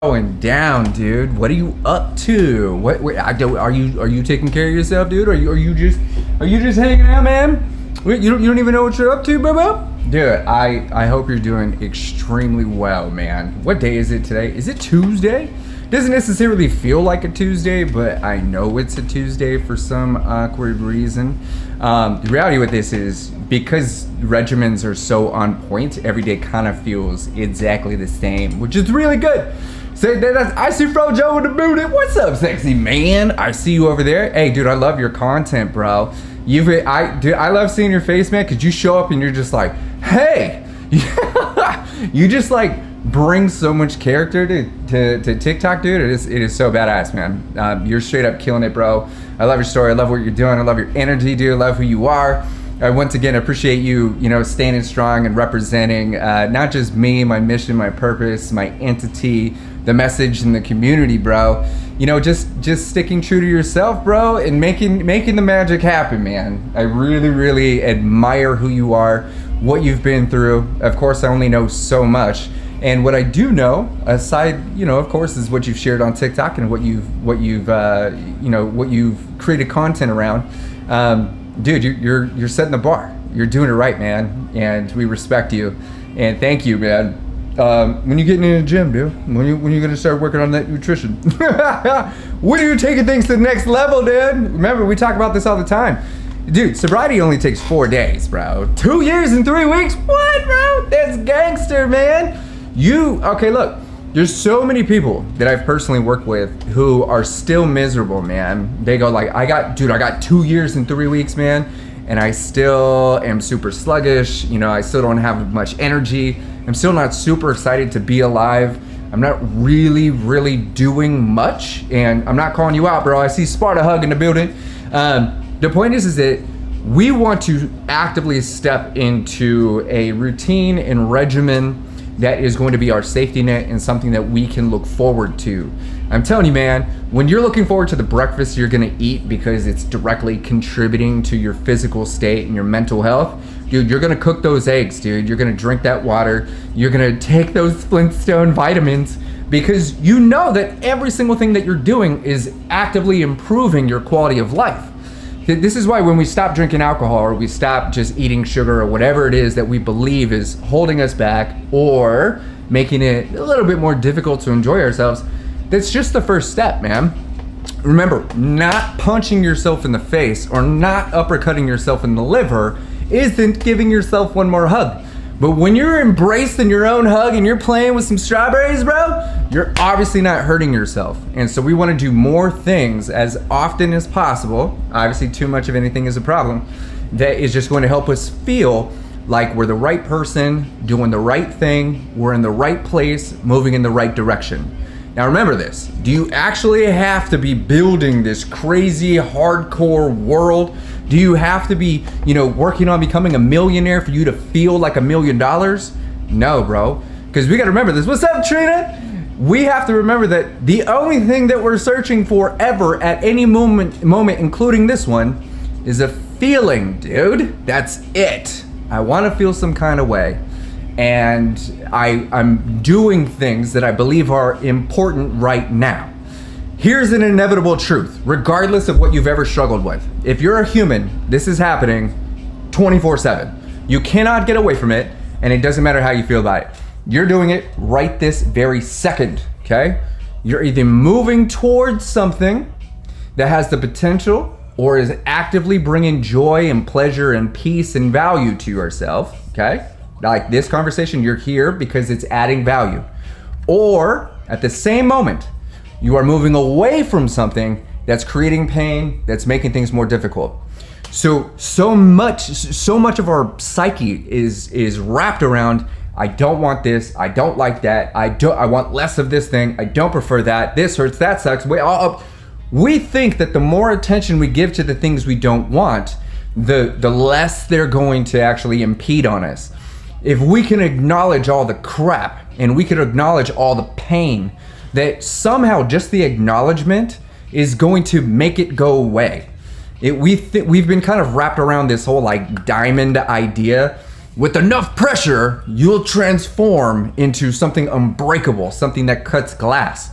Going down, dude. What are you up to? Are you taking care of yourself, dude? Are you just hanging out, man? You don't even know what you're up to, bro? Dude, I hope you're doing extremely well, man. What day is it today? Is it Tuesday? Doesn't necessarily feel like a Tuesday, but I know it's a Tuesday for some awkward reason. The reality with this is because regimens are so on point, every day kind of feels exactly the same, which is really good. So I see Fro Joe in the booty. What's up, sexy man? I see you over there. Hey, dude, I love your content, bro. Dude, I love seeing your face, man, because you show up and you're just like, hey. You just like bring so much character to TikTok, dude. It is so badass, man. You're straight up killing it, bro. I love your story. I love what you're doing. I love your energy, dude. I love who you are. I once again appreciate you, standing strong and representing not just me, my mission, my purpose, my entity, the message in the community, bro. Just sticking true to yourself, bro, and making the magic happen, man. I really admire who you are, what you've been through. Of course, I only know so much. And what I do know, aside, of course, is what you've shared on TikTok and what you've created content around. Dude, you're setting the bar. You're doing it right, man. And we respect you. And thank you, man. When you getting in the gym, dude? When you gonna start working on that nutrition? When are you taking things to the next level, dude? Remember, we talk about this all the time. Dude, sobriety only takes 4 days, bro. 2 years and 3 weeks? What, bro? That's gangster, man. Okay, look. There's so many people that I've personally worked with who are still miserable, man. They go like, I got 2 years and 3 weeks, man, and I still am super sluggish. I still don't have much energy. I'm still not super excited to be alive. I'm not really doing much, and I'm not calling you out, bro. I see Sparta Hug in the building. The point is that we want to actively step into a routine and regimen that is going to be our safety net and something that we can look forward to. I'm telling you, man, when you're looking forward to the breakfast you're gonna eat because it's directly contributing to your physical state and your mental health, dude, you're gonna cook those eggs, dude. You're gonna drink that water. You're gonna take those Flintstone vitamins because you know that every single thing that you're doing is actively improving your quality of life. This is why when we stop drinking alcohol or we stop just eating sugar or whatever it is that we believe is holding us back or making it a little bit more difficult to enjoy ourselves, that's just the first step, man. Remember, not punching yourself in the face or not uppercutting yourself in the liver isn't giving yourself one more hug. But when you're embracing your own hug and you're playing with some strawberries, bro, you're obviously not hurting yourself. And so we want to do more things as often as possible. Obviously, too much of anything is a problem. That is just going to help us feel like we're the right person, doing the right thing, we're in the right place, moving in the right direction. Now remember this, do you actually have to be building this crazy hardcore world? Do you have to be, working on becoming a millionaire for you to feel like $1 million? No, bro, because we got to remember this. What's up, Trina? We have to remember that the only thing that we're searching for ever at any moment, including this one, is a feeling, dude. That's it. I want to feel some kind of way. And I'm doing things that I believe are important right now. Here's an inevitable truth, regardless of what you've ever struggled with. If you're a human, this is happening 24/7. You cannot get away from it, and it doesn't matter how you feel about it. You're doing it right this very second, okay? You're either moving towards something that has the potential or is actively bringing joy and pleasure and peace and value to yourself, okay? Like this conversation, you're here because it's adding value. Or at the same moment, you are moving away from something that's creating pain, that's making things more difficult. So much of our psyche is wrapped around, I don't want this, I don't like that, I want less of this thing, I don't prefer that, this hurts, that sucks. We think that the more attention we give to the things we don't want, the less they're going to actually impede on us. If we can acknowledge all the crap and we can acknowledge all the pain, that somehow just the acknowledgement is going to make it go away. We've been kind of wrapped around this whole like diamond idea with enough pressure, you'll transform into something unbreakable, something that cuts glass.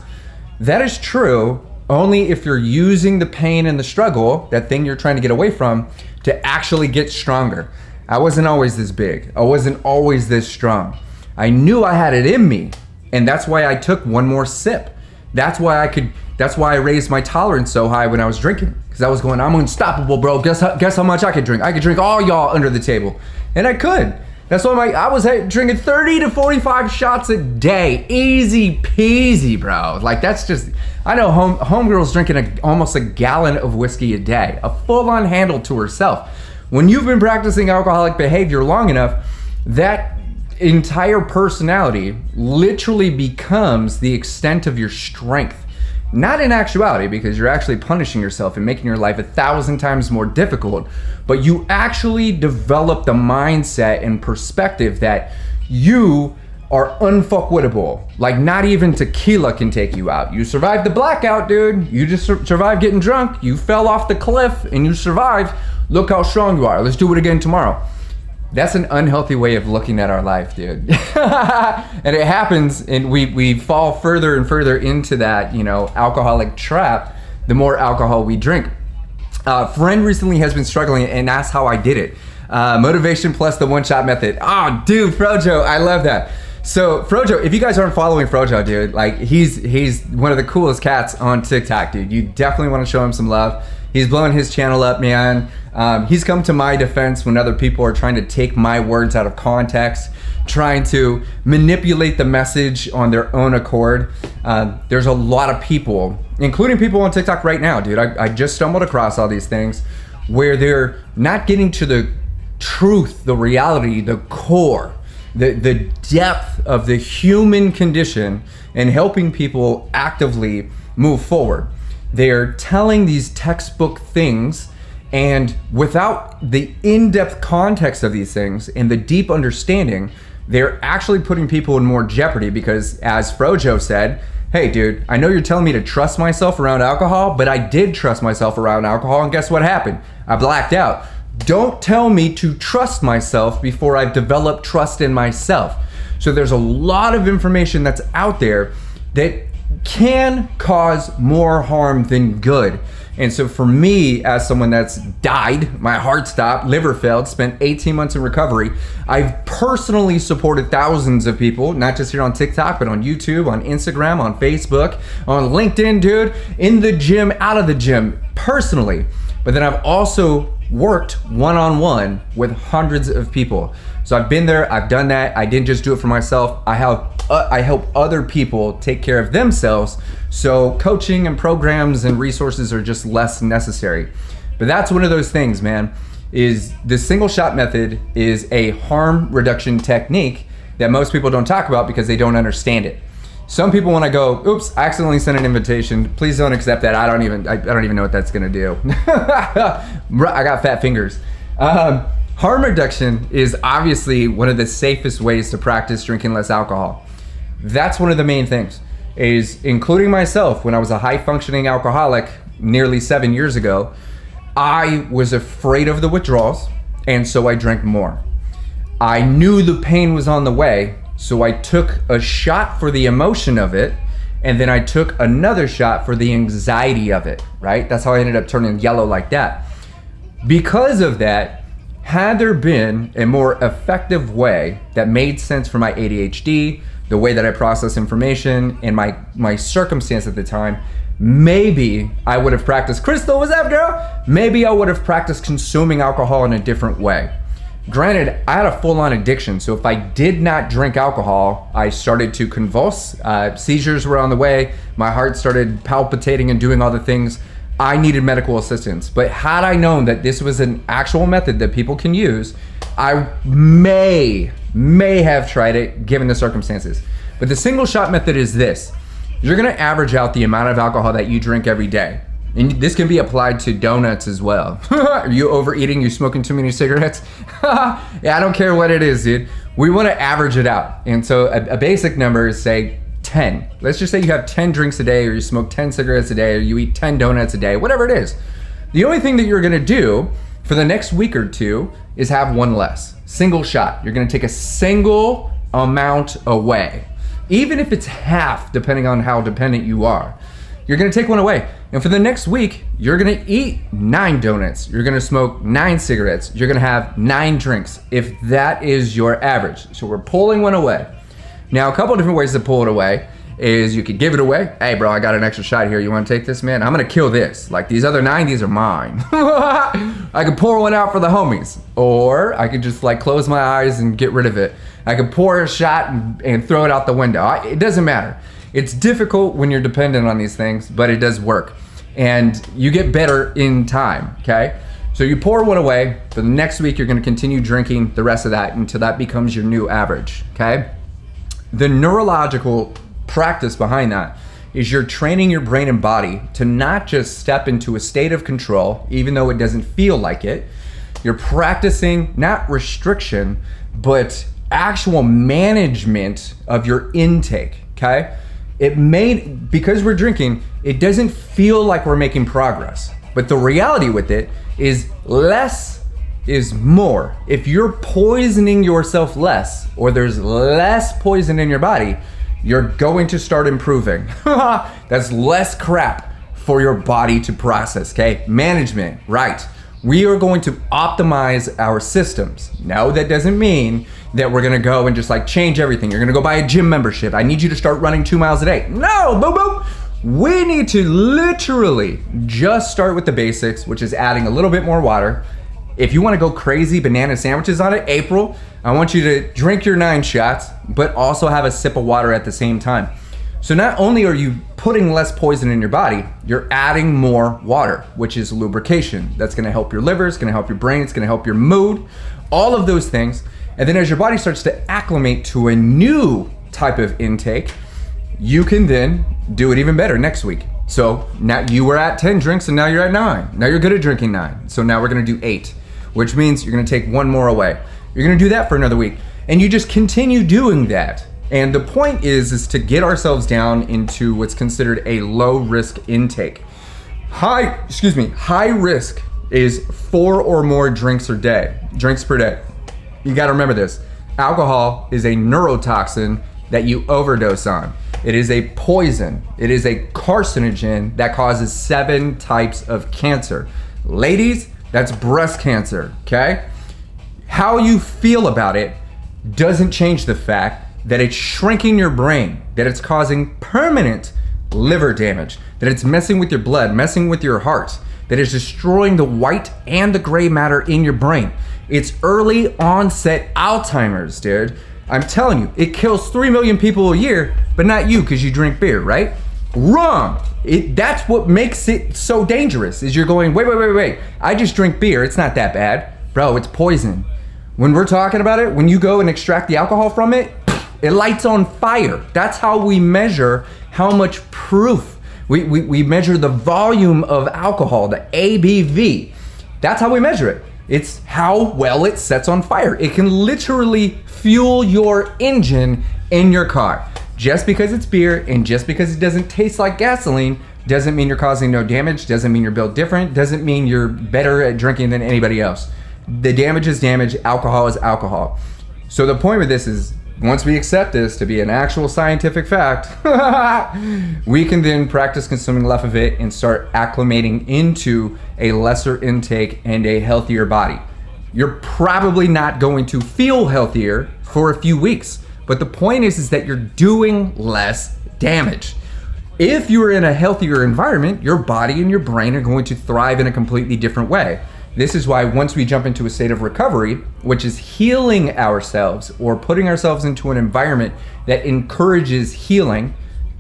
That is true only if you're using the pain and the struggle, that thing you're trying to get away from, to actually get stronger. I wasn't always this big. I wasn't always this strong. I knew I had it in me, and that's why I took one more sip. That's why I raised my tolerance so high when I was drinking, because I was going, I'm unstoppable, bro. Guess how much I could drink? I could drink all y'all under the table, and I could. That's why I was drinking 30 to 45 shots a day, easy peasy, bro. Like, that's just, I know homegirl's drinking almost a gallon of whiskey a day, a full-on handle to herself. When you've been practicing alcoholic behavior long enough, that entire personality literally becomes the extent of your strength. Not in actuality, because you're actually punishing yourself and making your life 1,000 times more difficult, but you actually develop the mindset and perspective that you are unfuckwittable. Like, not even tequila can take you out. You survived the blackout, dude. You just survived getting drunk. You fell off the cliff and you survived. Look how strong you are. Let's do it again tomorrow. That's an unhealthy way of looking at our life, dude. And it happens, and we fall further and further into that, you know, alcoholic trap the more alcohol we drink. A friend recently has been struggling and asked how I did it. Motivation plus the one-shot method. Oh, dude, Frojo, I love that. So Frojo, if you guys aren't following Frojo, dude, like, he's one of the coolest cats on TikTok, dude. You definitely want to show him some love. He's blowing his channel up, man. He's come to my defense when other people are trying to take my words out of context, trying to manipulate the message on their own accord. There's a lot of people, including people on TikTok right now, dude. I just stumbled across all these things where they're not getting to the truth, the reality, the core, the depth of the human condition, and helping people actively move forward. They're telling these textbook things, and without the in-depth context of these things and the deep understanding, they're actually putting people in more jeopardy, because, as Frojo said, hey dude, I know you're telling me to trust myself around alcohol, but I did trust myself around alcohol, and guess what happened? I blacked out. Don't tell me to trust myself before I've developed trust in myself. So there's a lot of information that's out there that can cause more harm than good. And so for me, as someone that's died, my heart stopped, liver failed, spent 18 months in recovery, I've personally supported thousands of people, not just here on TikTok, but on YouTube, on Instagram, on Facebook, on LinkedIn, dude, in the gym, out of the gym, personally. But then I've also worked one-on-one with hundreds of people. So I've been there, I've done that. I didn't just do it for myself. I help other people take care of themselves. So coaching and programs and resources are just less necessary. But that's one of those things, man, is the single shot method is a harm reduction technique that most people don't talk about because they don't understand it. Some people, when I go, oops, I accidentally sent an invitation, please don't accept that. I don't even know what that's gonna do. I got fat fingers. Harm reduction is obviously one of the safest ways to practice drinking less alcohol. That's one of the main things, is including myself. When I was a high functioning alcoholic nearly 7 years ago, I was afraid of the withdrawals, and so I drank more. I knew the pain was on the way, so I took a shot for the emotion of it, and then I took another shot for the anxiety of it, right? That's how I ended up turning yellow like that. Because of that, had there been a more effective way that made sense for my ADHD, the way that I process information, and my circumstance at the time, maybe I would have practiced, Crystal, what's up, girl? Maybe I would have practiced consuming alcohol in a different way. Granted, I had a full-on addiction, so if I did not drink alcohol, I started to convulse, seizures were on the way, my heart started palpitating and doing all the things. I needed medical assistance. But had I known that this was an actual method that people can use, I may have tried it given the circumstances. But the single shot method is this. You're gonna average out the amount of alcohol that you drink every day. And this can be applied to donuts as well. Are you overeating? You smoking too many cigarettes? Yeah, I don't care what it is, dude. We wanna average it out. And so a basic number is, say, 10. Let's just say you have 10 drinks a day, or you smoke 10 cigarettes a day, or you eat 10 donuts a day, whatever it is. The only thing that you're gonna do for the next week or two is have one less. Single shot. You're gonna take a single amount away. Even if it's half, depending on how dependent you are. You're gonna take one away. And for the next week, you're gonna eat 9 donuts. You're gonna smoke 9 cigarettes. You're gonna have 9 drinks, if that is your average. So we're pulling one away. Now, a couple of different ways to pull it away is you could give it away. Hey bro, I got an extra shot here. You wanna take this, man? I'm gonna kill this. Like these other 9, these are mine. I could pour one out for the homies. Or I could just like close my eyes and get rid of it. I could pour a shot and throw it out the window. It doesn't matter. It's difficult when you're dependent on these things, but it does work. And you get better in time, okay? So you pour one away. For the next week, you're gonna continue drinking the rest of that until that becomes your new average, okay? The neurological practice behind that is you're training your brain and body to not just step into a state of control, even though it doesn't feel like it. You're practicing not restriction, but actual management of your intake, okay? Because we're drinking, it doesn't feel like we're making progress. But the reality with it is less is more. If you're poisoning yourself less, or there's less poison in your body, you're going to start improving. That's less crap for your body to process, okay? Management, right. We are going to optimize our systems. No, that doesn't mean that we're gonna go and just like change everything. You're gonna go buy a gym membership. I need you to start running 2 miles a day. No, boom, boom. We need to literally just start with the basics, which is adding a little bit more water. If you wanna go crazy banana sandwiches on it, April, I want you to drink your 9 shots, but also have a sip of water at the same time. So not only are you putting less poison in your body, you're adding more water, which is lubrication. That's gonna help your liver, it's gonna help your brain, it's gonna help your mood, all of those things. And then as your body starts to acclimate to a new type of intake, you can then do it even better next week. So now you were at 10 drinks and now you're at 9. Now you're good at drinking 9. So now we're gonna do 8, which means you're gonna take 1 more away. You're gonna do that for another week. And you just continue doing that. And the point is to get ourselves down into what's considered a low risk intake. High risk is 4 or more drinks per day. You gotta remember this. Alcohol is a neurotoxin that you overdose on. It is a poison. It is a carcinogen that causes 7 types of cancer. Ladies, that's breast cancer, okay? How you feel about it doesn't change the fact that it's shrinking your brain, that it's causing permanent liver damage, that it's messing with your blood, messing with your heart, that it's destroying the white and the gray matter in your brain. It's early onset Alzheimer's, dude. I'm telling you, it kills 3 million people a year, but not you because you drink beer, right? Wrong. That's what makes it so dangerous, is you're going, wait. I just drink beer, it's not that bad. Bro, it's poison. When we're talking about it, when you go and extract the alcohol from it, it lights on fire. That's how we measure how much proof. We measure the volume of alcohol, the ABV. That's how we measure it. It's how well it sets on fire. It can literally fuel your engine in your car. Just because it's beer and just because it doesn't taste like gasoline doesn't mean you're causing no damage, doesn't mean you're built different, doesn't mean you're better at drinking than anybody else. The damage is damage, alcohol is alcohol. So the point with this is, once we accept this to be an actual scientific fact, we can then practice consuming less of it and start acclimating into a lesser intake and a healthier body. You're probably not going to feel healthier for a few weeks, but the point is that you're doing less damage. If you're in a healthier environment, your body and your brain are going to thrive in a completely different way. This is why once we jump into a state of recovery, which is healing ourselves or putting ourselves into an environment that encourages healing,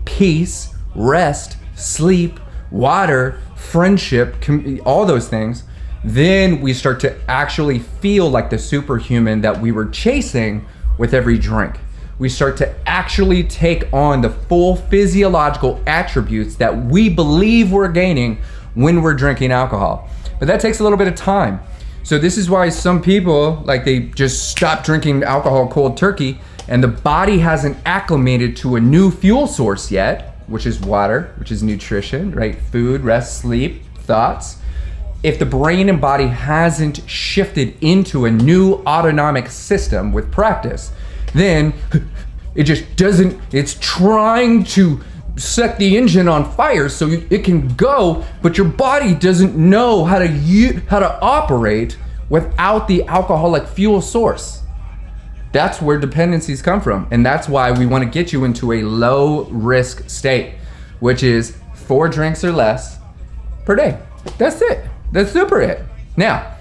peace, rest, sleep, water, friendship, all those things, then we start to actually feel like the superhuman that we were chasing with every drink. We start to actually take on the full physiological attributes that we believe we're gaining when we're drinking alcohol. But that takes a little bit of time. So this is why some people, like, they just stop drinking alcohol cold turkey and the body hasn't acclimated to a new fuel source yet, which is water, which is nutrition, right? Food, rest, sleep, thoughts. if the brain and body hasn't shifted into a new autonomic system with practice, then it just doesn't, it's trying to set the engine on fire so it can go, but your body doesn't know how to operate without the alcoholic fuel source. That's where dependencies come from. And that's why we want to get you into a low risk state, which is 4 drinks or less per day. That's it. That's super it. Now,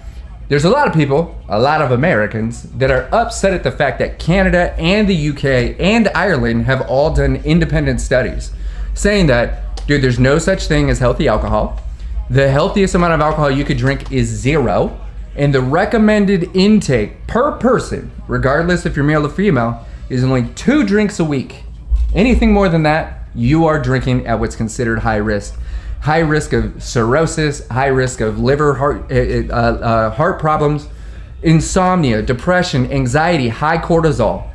there's a lot of people, a lot of Americans that are upset at the fact that Canada and the UK and Ireland have all done independent studies saying that, dude, there's no such thing as healthy alcohol. The healthiest amount of alcohol you could drink is 0. And the recommended intake per person, regardless if you're male or female, is only 2 drinks a week. Anything more than that, you are drinking at what's considered high risk. High risk of cirrhosis, high risk of liver, heart problems, insomnia, depression, anxiety, high cortisol.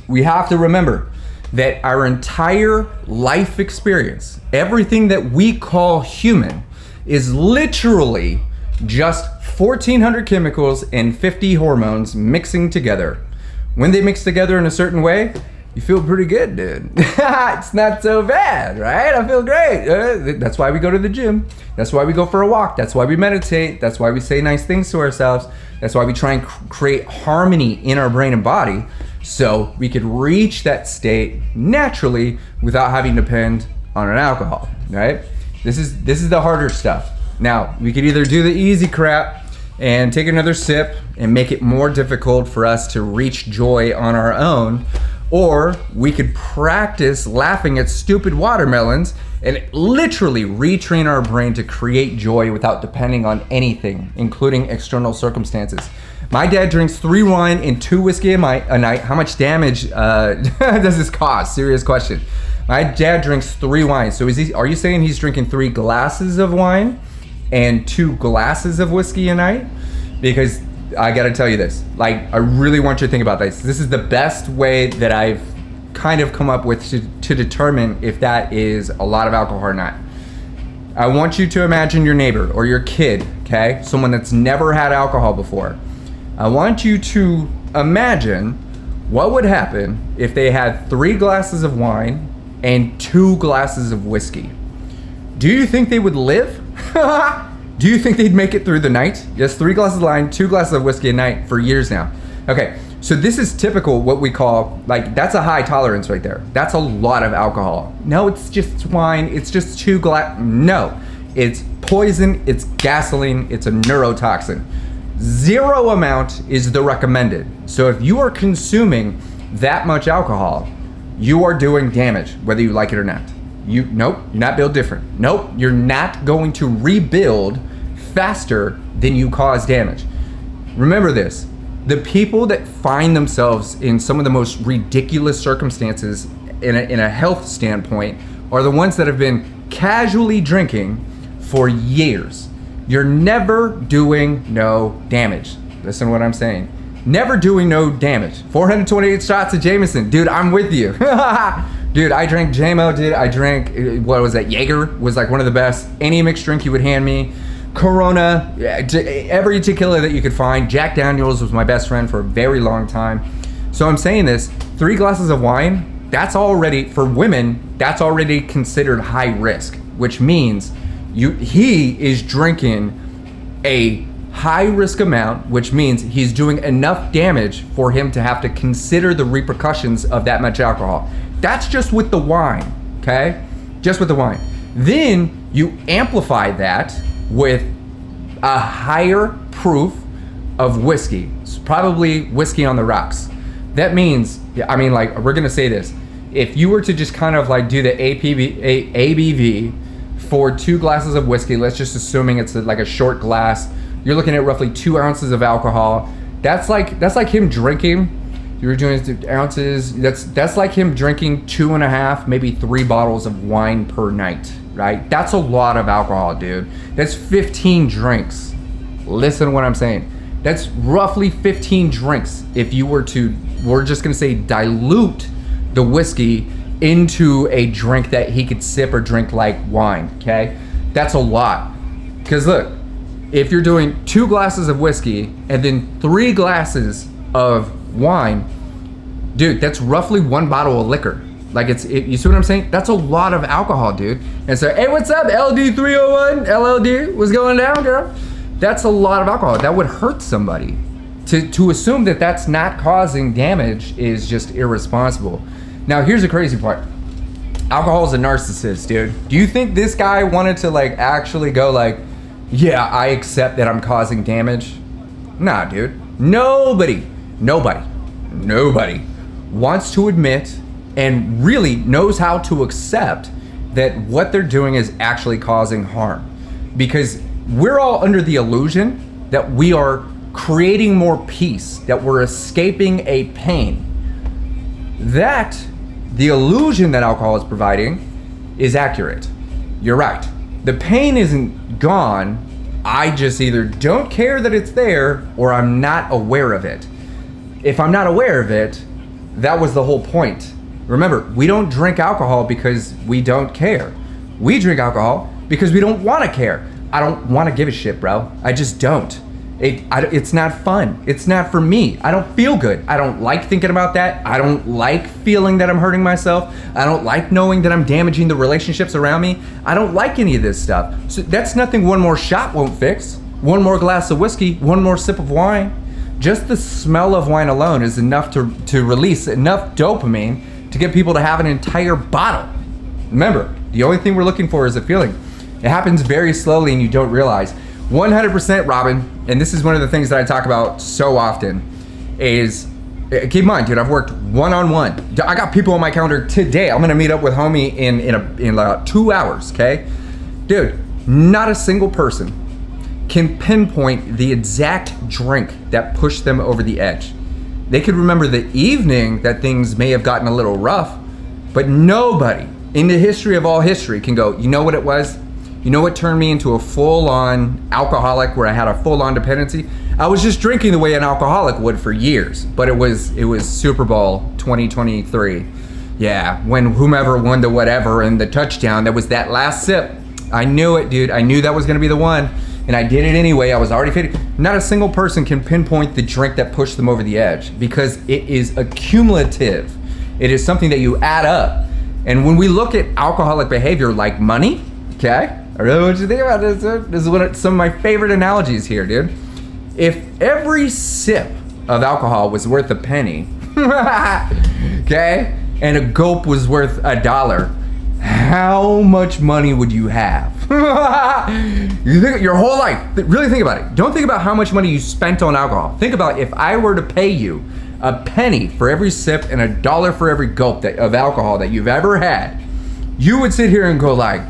We have to remember that our entire life experience, everything that we call human, is literally just 1,400 chemicals and 50 hormones mixing together. When they mix together in a certain way, you feel pretty good, dude. It's not so bad, right? I feel great. That's why we go to the gym. That's why we go for a walk. That's why we meditate. That's why we say nice things to ourselves. That's why we try and create harmony in our brain and body so we could reach that state naturally without having to depend on an alcohol, right? This is the harder stuff. Now, we could either do the easy crap and take another sip and make it more difficult for us to reach joy on our own, or we could practice laughing at stupid watermelons and literally retrain our brain to create joy without depending on anything, including external circumstances. My dad drinks 3 wine and 2 whiskey a night. How much damage does this cause? Serious question. My dad drinks 3 wines. So are you saying he's drinking 3 glasses of wine and 2 glasses of whiskey a night? Because I gotta tell you this, like, I really want you to think about this. This is the best way that I've kind of come up with to determine if that is a lot of alcohol or not. I want you to imagine your neighbor or your kid, okay? Someone that's never had alcohol before. I want you to imagine what would happen if they had 3 glasses of wine and 2 glasses of whiskey. Do you think they would live? Do you think they'd make it through the night? Yes, 3 glasses of wine, 2 glasses of whiskey a night for years now. Okay, so this is typical what we call, like, that's a high tolerance right there. That's a lot of alcohol. No, it's just wine, it's just 2 glasses. No, it's poison, it's gasoline, it's a neurotoxin. 0 amount is the recommended. So if you are consuming that much alcohol, you are doing damage, whether you like it or not. Nope, you're not built different. Nope, you're not going to rebuild faster than you cause damage. Remember this, the people that find themselves in some of the most ridiculous circumstances in a health standpoint are the ones that have been casually drinking for years. You're never doing no damage. Listen to what I'm saying. Never doing no damage. 428 shots of Jameson. Dude, I'm with you. Dude, I drank JMO, dude. I drank, what was that? Jaeger was like one of the best. Any mixed drink you would hand me. Corona, every tequila that you could find. Jack Daniels was my best friend for a very long time. So I'm saying this, 3 glasses of wine, that's already, for women, that's already considered high risk, which means he is drinking a high risk amount, which means he's doing enough damage for him to have to consider the repercussions of that much alcohol. That's just with the wine, okay? Just with the wine. Then you amplify that with a higher proof of whiskey. It's probably whiskey on the rocks. That means, I mean, like, we're gonna say this. If you were to just kind of like do the ABV for 2 glasses of whiskey, let's just assuming it's like a short glass, you're looking at roughly 2 ounces of alcohol. That's like him drinking, you were doing ounces, that's like him drinking 2.5, maybe 3 bottles of wine per night, right? That's a lot of alcohol, dude. That's 15 drinks. Listen to what I'm saying. That's roughly 15 drinks if you were to, we're just gonna say, dilute the whiskey into a drink that he could sip or drink like wine, okay? That's a lot. Because look, if you're doing 2 glasses of whiskey and then 3 glasses of wine, dude, that's roughly 1 bottle of liquor. Like you see what I'm saying? That's a lot of alcohol, dude. And so, hey, what's up, LD301? LLD, what's going down, girl? That's a lot of alcohol. That would hurt somebody. To assume that that's not causing damage is just irresponsible. Now, here's the crazy part. Alcohol is a narcissist, dude. Do you think this guy wanted to like actually go like, yeah, I accept that I'm causing damage? Nah, dude. Nobody wants to admit and really knows how to accept that what they're doing is actually causing harm. Because we're all under the illusion that we are creating more peace, that we're escaping a pain. The illusion that alcohol is providing is accurate. You're right. The pain isn't gone. I just either don't care that it's there or I'm not aware of it. If I'm not aware of it, that was the whole point. Remember, we don't drink alcohol because we don't care. We drink alcohol because we don't want to care. I don't want to give a shit, bro. I just don't. It's not fun. It's not for me. I don't feel good. I don't like thinking about that. I don't like feeling that I'm hurting myself. I don't like knowing that I'm damaging the relationships around me. I don't like any of this stuff. So that's nothing one more shot won't fix. 1 more glass of whiskey, 1 more sip of wine. Just the smell of wine alone is enough to release enough dopamine to get people to have an entire bottle. Remember, the only thing we're looking for is a feeling. It happens very slowly and you don't realize. 100%, Robin, and this is one of the things that I talk about so often, is, keep in mind, dude, I've worked one-on-one. I got people on my calendar today. I'm gonna meet up with homie in about 2 hours, okay? Dude, not a single person can pinpoint the exact drink that pushed them over the edge. They could remember the evening that things may have gotten a little rough, but nobody in the history of all history can go, you know what it was? You know what turned me into a full-on alcoholic where I had a full-on dependency? I was just drinking the way an alcoholic would for years, but it was Super Bowl 2023. Yeah, when whomever won the whatever and the touchdown, that was that last sip. I knew it, dude. I knew that was gonna be the one, and I did it anyway. I was already faded. Not a single person can pinpoint the drink that pushed them over the edge because it is accumulative. It is something that you add up. And when we look at alcoholic behavior like money, okay? I really want you to think about this, dude. This is some of my favorite analogies here, dude. If every sip of alcohol was worth a penny, okay, and a gulp was worth $1, how much money would you have? You think your whole life, really think about it. Don't think about how much money you spent on alcohol. Think about if I were to pay you a penny for every sip and $1 for every gulp of alcohol that you've ever had, you would sit here and go like,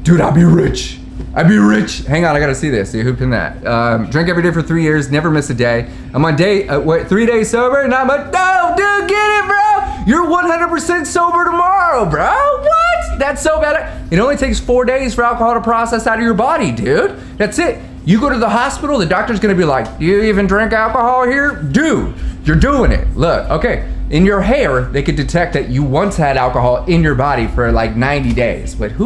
dude, I'd be rich. I'd be rich. Hang on, I gotta see this. See, who pinned that? Drink every day for 3 years, never miss a day. I'm on day, 3 days sober, not much. No, dude, get it, bro. You're 100% sober tomorrow, bro. What? That's so bad. It only takes 4 days for alcohol to process out of your body, dude. That's it. You go to the hospital, the doctor's gonna be like, you even drink alcohol here? Dude, you're doing it. Look, okay. In your hair, they could detect that you once had alcohol in your body for like 90 days. But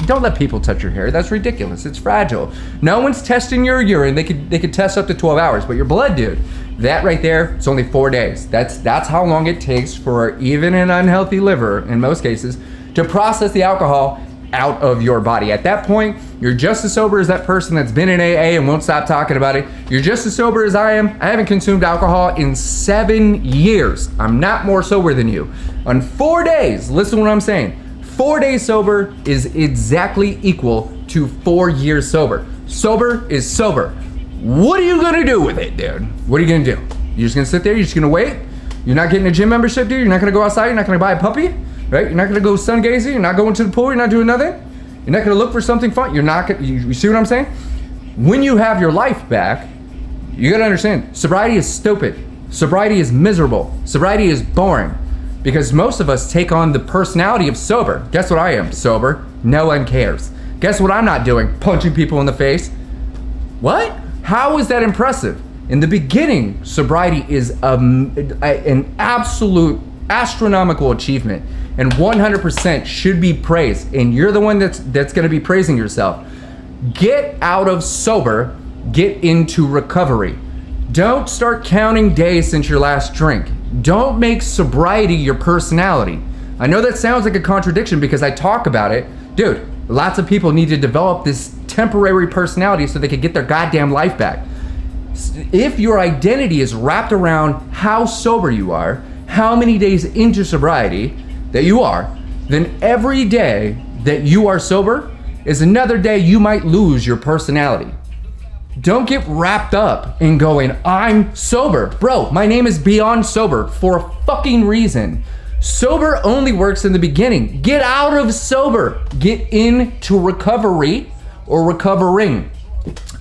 don't let people touch your hair. That's ridiculous. It's fragile. No one's testing your urine. They could test up to 12 hours, but your blood, dude, that right there, it's only 4 days. That's how long it takes for even an unhealthy liver, in most cases, to process the alcohol out of your body. At that point, you're just as sober as that person that's been in AA and won't stop talking about it. You're just as sober as I am. I haven't consumed alcohol in 7 years. I'm not more sober than you. On 4 days, listen to what I'm saying. 4 days sober is exactly equal to 4 years sober. Sober is sober. What are you gonna do with it, dude? What are you gonna do? You're just gonna sit there, you're just gonna wait? You're not getting a gym membership, dude? You're not gonna go outside, you're not gonna buy a puppy? Right? You're not gonna go sun gazing, you're not going to the pool, you're not doing nothing? You're not gonna look for something fun, you're not gonna, you see what I'm saying? When you have your life back, you gotta understand, sobriety is stupid. Sobriety is miserable. Sobriety is boring. Because most of us take on the personality of sober. Guess what I am? Sober. No one cares. Guess what I'm not doing? Punching people in the face. What? How is that impressive? In the beginning, sobriety is an absolute astronomical achievement and 100% should be praised, and you're the one that's going to be praising yourself. Get out of sober, get into recovery. Don't start counting days since your last drink. Don't make sobriety your personality. I know that sounds like a contradiction because I talk about it. Dude, lots of people need to develop this temporary personality so they can get their goddamn life back. If your identity is wrapped around how sober you are, how many days into sobriety that you are, then every day that you are sober is another day you might lose your personality. Don't get wrapped up in going, I'm sober. Bro, my name is Beyond Sober for a fucking reason. Sober only works in the beginning. Get out of sober. Get into recovery or recovering.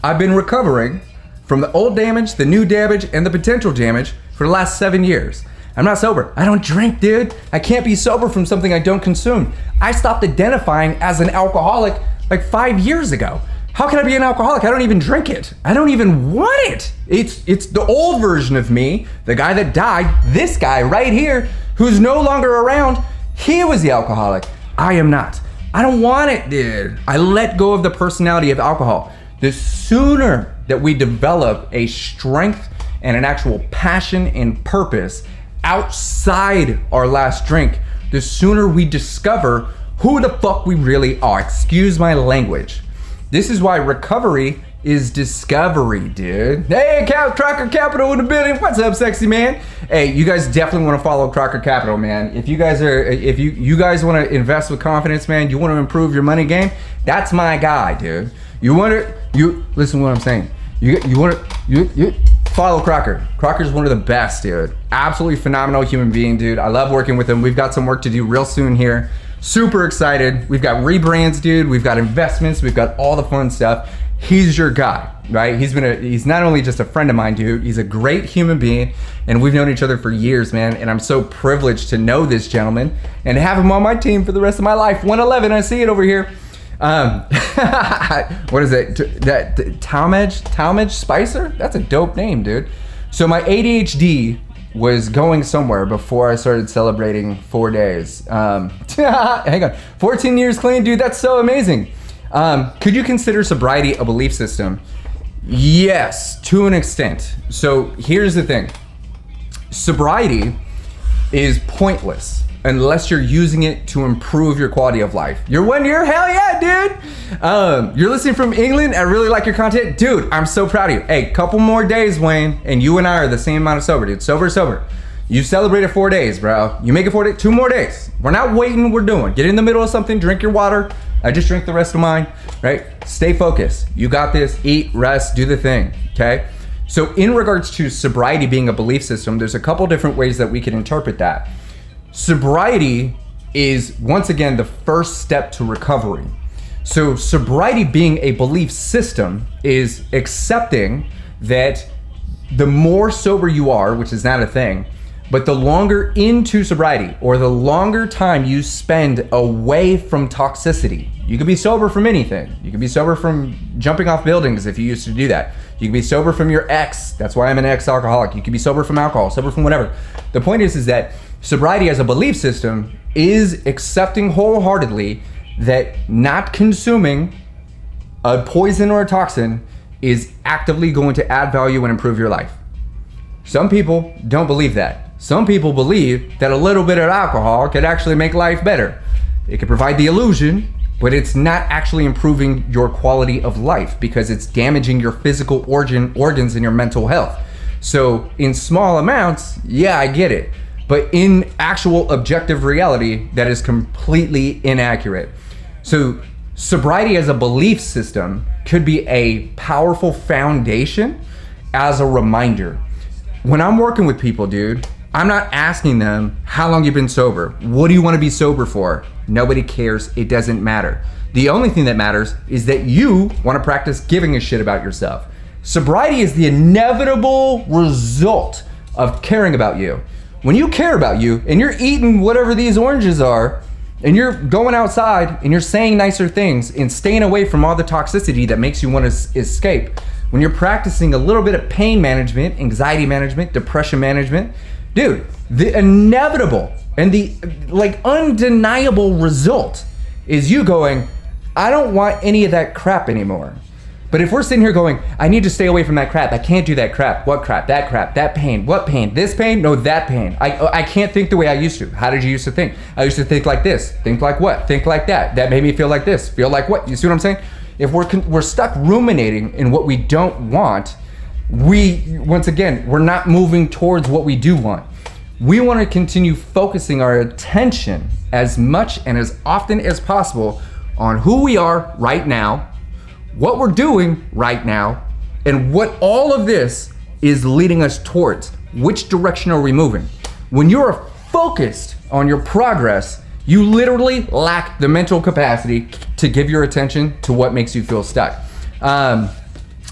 I've been recovering from the old damage, the new damage, and the potential damage for the last 7 years. I'm not sober. I don't drink, dude. I can't be sober from something I don't consume. I stopped identifying as an alcoholic like 5 years ago. How can I be an alcoholic? I don't even drink it. I don't even want it. It's the old version of me, the guy that died, this guy right here, who's no longer around. He was the alcoholic. I am not. I don't want it, dude. I let go of the personality of alcohol. The sooner that we develop a strength and an actual passion and purpose outside our last drink, the sooner we discover who the fuck we really are. Excuse my language. This is why recovery is discovery, dude. Hey, Crocker Capital in the building. What's up, sexy man? Hey, you guys definitely want to follow Crocker Capital, man. If you guys want to invest with confidence, man, you want to improve your money game, that's my guy, dude. Listen to what I'm saying. You follow Crocker. Crocker's one of the best, dude. Absolutely phenomenal human being, dude. I love working with him. We've got some work to do real soon here. Super excited. We've got rebrands, dude. We've got investments. We've got all the fun stuff. He's your guy, right? He's not only just a friend of mine, dude. He's a great human being, and we've known each other for years, man. And I'm so privileged to know this gentleman and have him on my team for the rest of my life. 111, I see it over here. What is it? Talmadge Spicer? That's a dope name, dude. So my ADHD was going somewhere before I started celebrating 4 days. Hang on, 14 years clean, dude, that's so amazing. Could you consider sobriety a belief system? Yes, to an extent. So here's the thing. Sobriety is pointless unless you're using it to improve your quality of life. You're 1 year? Hell yeah, dude. You're listening from England. I really like your content. Dude, I'm so proud of you. Hey, couple more days, Wayne, and you and I are the same amount of sober, dude. Sober. You celebrated 4 days, bro. You make it 4 days, 2 more days. We're not waiting, we're doing. Get in the middle of something, drink your water. I just drink the rest of mine, right? Stay focused. You got this, eat, rest, do the thing, okay? So in regards to sobriety being a belief system, there's a couple different ways that we can interpret that. Sobriety is, once again, the first step to recovery. So sobriety being a belief system is accepting that the more sober you are, which is not a thing, but the longer into sobriety or the longer time you spend away from toxicity. You could be sober from anything. You could be sober from jumping off buildings if you used to do that. You could be sober from your ex. That's why I'm an ex-alcoholic. You could be sober from alcohol, sober from whatever. The point is that sobriety as a belief system is accepting wholeheartedly that not consuming a poison or a toxin is actively going to add value and improve your life. Some people don't believe that. Some people believe that a little bit of alcohol could actually make life better. It could provide the illusion, but it's not actually improving your quality of life because it's damaging your physical organs and your mental health. So in small amounts, yeah, I get it. But in actual objective reality, that is completely inaccurate. So sobriety as a belief system could be a powerful foundation as a reminder. When I'm working with people, dude, I'm not asking them how long you've been sober. What do you want to be sober for? Nobody cares. It doesn't matter. The only thing that matters is that you want to practice giving a shit about yourself. Sobriety is the inevitable result of caring about you. When you care about you and you're eating whatever these oranges are and you're going outside and you're saying nicer things and staying away from all the toxicity that makes you want to escape, when you're practicing a little bit of pain management, anxiety management, depression management, dude, the inevitable and the undeniable result is you going, I don't want any of that crap anymore. But if we're sitting here going, I need to stay away from that crap, I can't do that crap, what crap, that pain, what pain, this pain, no, that pain. I can't think the way I used to. How did you used to think? I used to think like this, think like what, think like that. That made me feel like this, feel like what? You see what I'm saying? If we're stuck ruminating in what we don't want, once again, we're not moving towards what we do want. We want to continue focusing our attention as much and as often as possible on who we are right now, what we're doing right now, and what all of this is leading us towards. Which direction are we moving? When you're focused on your progress, you literally lack the mental capacity to give your attention to what makes you feel stuck.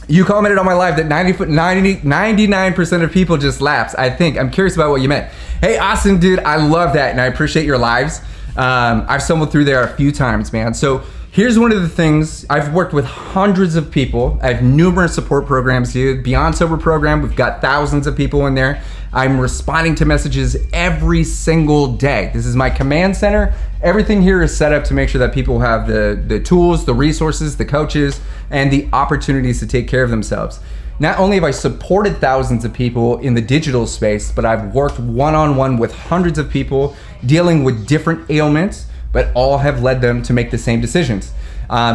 You commented on my live that 99% of people just lapse. I'm curious about what you meant. Hey, Austin, dude, I love that, and I appreciate your lives. I've stumbled through there a few times, man. So here's one of the things. I've worked with hundreds of people. I have numerous support programs, dude. Beyond Sober program, we've got thousands of people in there. I'm responding to messages every single day. This is my command center. Everything here is set up to make sure that people have the tools, the resources, the coaches, and the opportunities to take care of themselves. Not only have I supported thousands of people in the digital space, but I've worked one-on-one with hundreds of people dealing with different ailments, but all have led them to make the same decisions.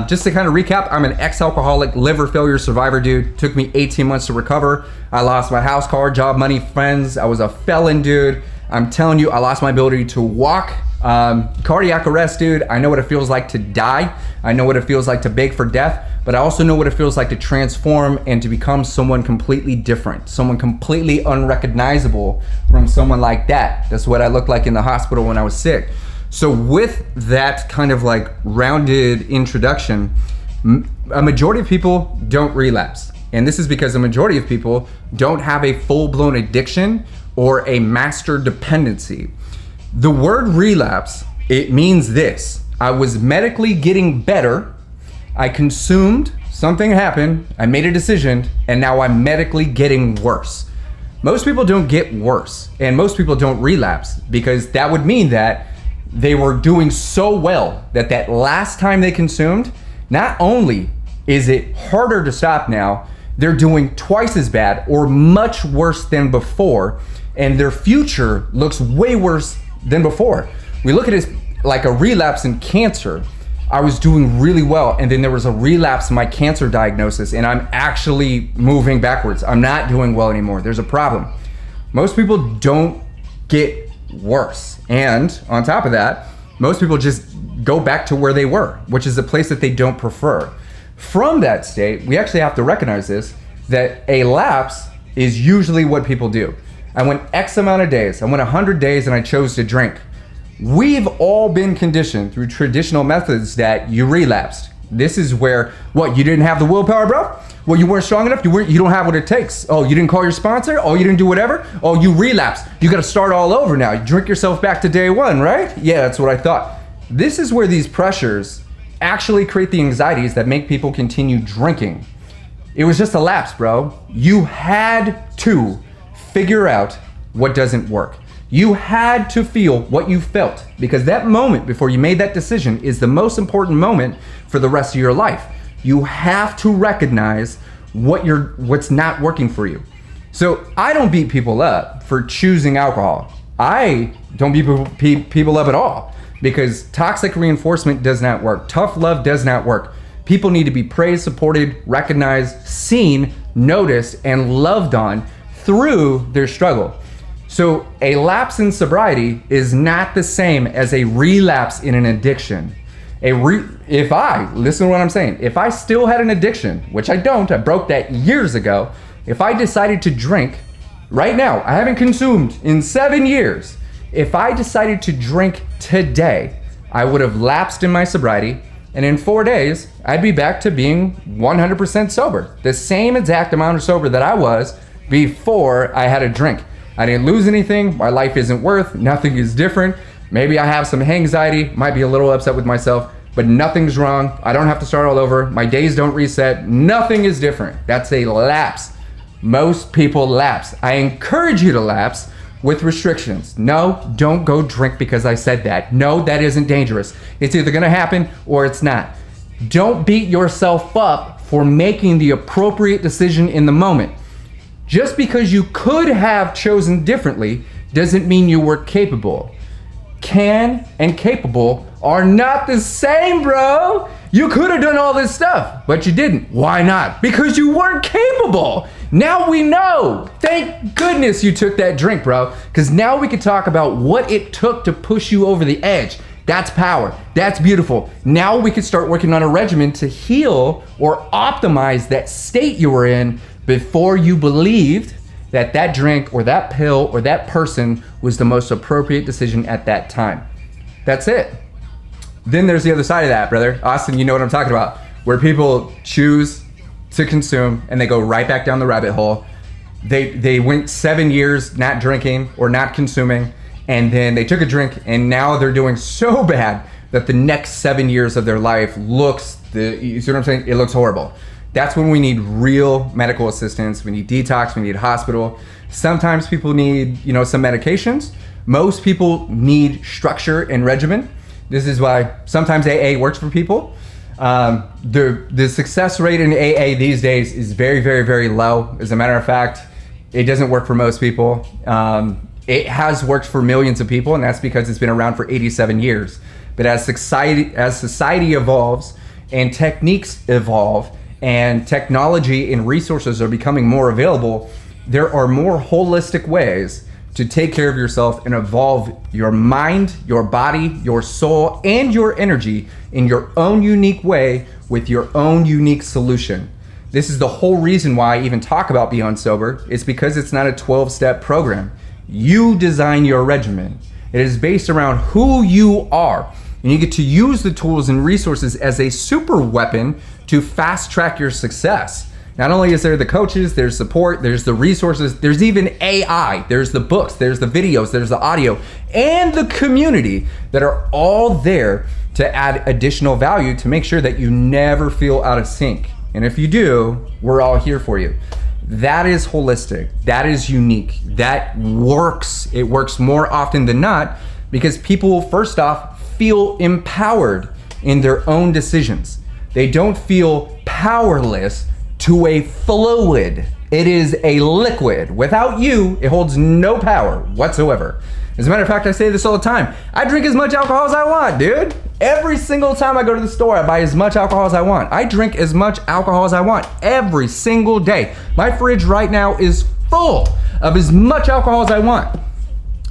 Just to kind of recap, I'm an ex-alcoholic, liver failure survivor, dude. Took me 18 months to recover. I lost my house, car, job, money, friends. I was a felon, dude. I'm telling you, I lost my ability to walk. Cardiac arrest, dude. I know what it feels like to die. I know what it feels like to beg for death, but I also know what it feels like to transform and to become someone completely different, someone completely unrecognizable from someone like that. That's what I looked like in the hospital when I was sick. So with that kind of like rounded introduction, a majority of people don't relapse. And this is because a majority of people don't have a full-blown addiction or a master dependency. The word relapse, it means this: I was medically getting better, I consumed, something happened, I made a decision, and now I'm medically getting worse. Most people don't get worse, and most people don't relapse, because that would mean that they were doing so well that last time they consumed, not only is it harder to stop now, they're doing twice as bad or much worse than before, and their future looks way worse than before. We look at it like a relapse in cancer. I was doing really well, and then there was a relapse in my cancer diagnosis, and I'm actually moving backwards. I'm not doing well anymore. There's a problem. Most people don't get worse, and on top of that, most people just go back to where they were, which is a place that they don't prefer. From that state, we actually have to recognize this, that a lapse is usually what people do. I went X amount of days, I went 100 days, and I chose to drink. We've all been conditioned through traditional methods that you relapsed. This is where, what, you didn't have the willpower, bro? Well, you weren't strong enough? You don't have what it takes. Oh, you didn't call your sponsor? Oh, you didn't do whatever? Oh, you relapsed. You gotta start all over now. You drink yourself back to day one, right? Yeah, that's what I thought. This is where these pressures actually create the anxieties that make people continue drinking. It was just a lapse, bro. You had to figure out what doesn't work. You had to feel what you felt, because that moment before you made that decision is the most important moment for the rest of your life. You have to recognize what's not working for you. So I don't beat people up for choosing alcohol. I don't beat people up at all, because toxic reinforcement does not work. Tough love does not work. People need to be praised, supported, recognized, seen, noticed, and loved on through their struggle. So a lapse in sobriety is not the same as a relapse in an addiction. Listen to what I'm saying, if I still had an addiction, which I don't, I broke that years ago, if I decided to drink right now, I haven't consumed in 7 years, if I decided to drink today, I would have lapsed in my sobriety, and in 4 days, I'd be back to being 100% sober. The same exact amount of sober that I was before I had a drink. I didn't lose anything, my life isn't worth, nothing is different. Maybe I have some anxiety, might be a little upset with myself, but nothing's wrong. I don't have to start all over. My days don't reset. Nothing is different. That's a lapse. Most people lapse. I encourage you to lapse with restrictions. No, don't go drink because I said that. No, that isn't dangerous. It's either gonna happen or it's not. Don't beat yourself up for making the appropriate decision in the moment. Just because you could have chosen differently doesn't mean you were capable. Can and capable are not the same, bro. You could have done all this stuff, but you didn't. Why not? Because you weren't capable. Now we know. Thank goodness you took that drink, bro. Because now we can talk about what it took to push you over the edge. That's power. That's beautiful. Now we can start working on a regimen to heal or optimize that state you were in before you believed that that drink or that pill or that person was the most appropriate decision at that time. That's it. Then there's the other side of that, brother. Austin, you know what I'm talking about. Where people choose to consume and they go right back down the rabbit hole. They went 7 years not drinking or not consuming, and then they took a drink and now they're doing so bad that the next 7 years of their life looks, you see what I'm saying? It looks horrible. That's when we need real medical assistance. We need detox, we need hospital. Sometimes people need, some medications. Most people need structure and regimen. This is why sometimes AA works for people. The success rate in AA these days is very, very, very low. As a matter of fact, it doesn't work for most people. It has worked for millions of people, and that's because it's been around for 87 years. But as society evolves and techniques evolve and technology and resources are becoming more available, there are more holistic ways to take care of yourself and evolve your mind, your body, your soul, and your energy in your own unique way with your own unique solution. This is the whole reason why I even talk about Beyond Sober. It's because it's not a 12-step program. You design your regimen. It is based around who you are. And you get to use the tools and resources as a super weapon to fast track your success. Not only is there the coaches, there's support, there's the resources, there's even AI, there's the books, there's the videos, there's the audio, and the community that are all there to add additional value to make sure that you never feel out of sync. And if you do, we're all here for you. That is holistic, that is unique, that works. It works more often than not because people, first off, feel empowered in their own decisions. They don't feel powerless to a fluid. It is a liquid. Without you, it holds no power whatsoever. As a matter of fact, I say this all the time. I drink as much alcohol as I want, dude. Every single time I go to the store, I buy as much alcohol as I want. I drink as much alcohol as I want every single day. My fridge right now is full of as much alcohol as I want.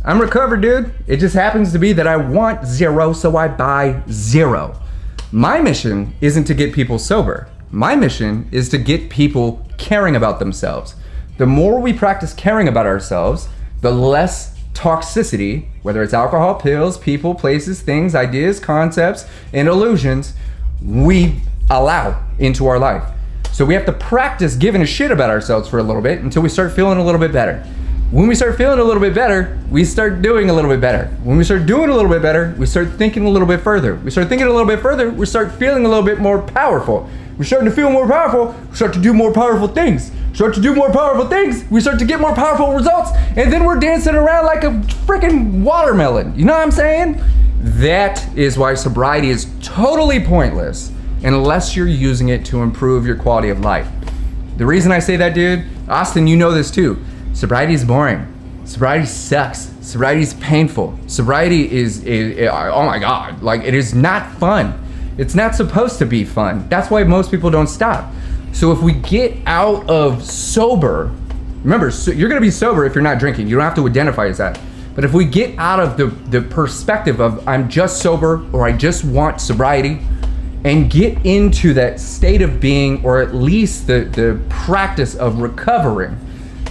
I'm recovered, dude. It just happens to be that I want zero, so I buy zero. My mission isn't to get people sober. My mission is to get people caring about themselves. The more we practice caring about ourselves, the less toxicity, whether it's alcohol, pills, people, places, things, ideas, concepts, and illusions, we allow into our life. So we have to practice giving a shit about ourselves for a little bit until we start feeling a little bit better. When we start feeling a little bit better, we start doing a little bit better. When we start doing a little bit better, we start thinking a little bit further. We start thinking a little bit further, we start feeling a little bit more powerful. We're starting to feel more powerful, we start to do more powerful things. Start to do more powerful things, we start to get more powerful results, and then we're dancing around like a freaking watermelon. You know what I'm saying? That is why sobriety is totally pointless unless you're using it to improve your quality of life. The reason I say that, dude, Austin, you know this too. Sobriety is boring. Sobriety sucks. Sobriety is painful. Sobriety is, oh my God, like it is not fun. It's not supposed to be fun. That's why most people don't stop. So if we get out of sober, remember, so you're gonna be sober if you're not drinking. You don't have to identify as that. But if we get out of the perspective of I'm just sober or I just want sobriety and get into that state of being, or at least the practice of recovering,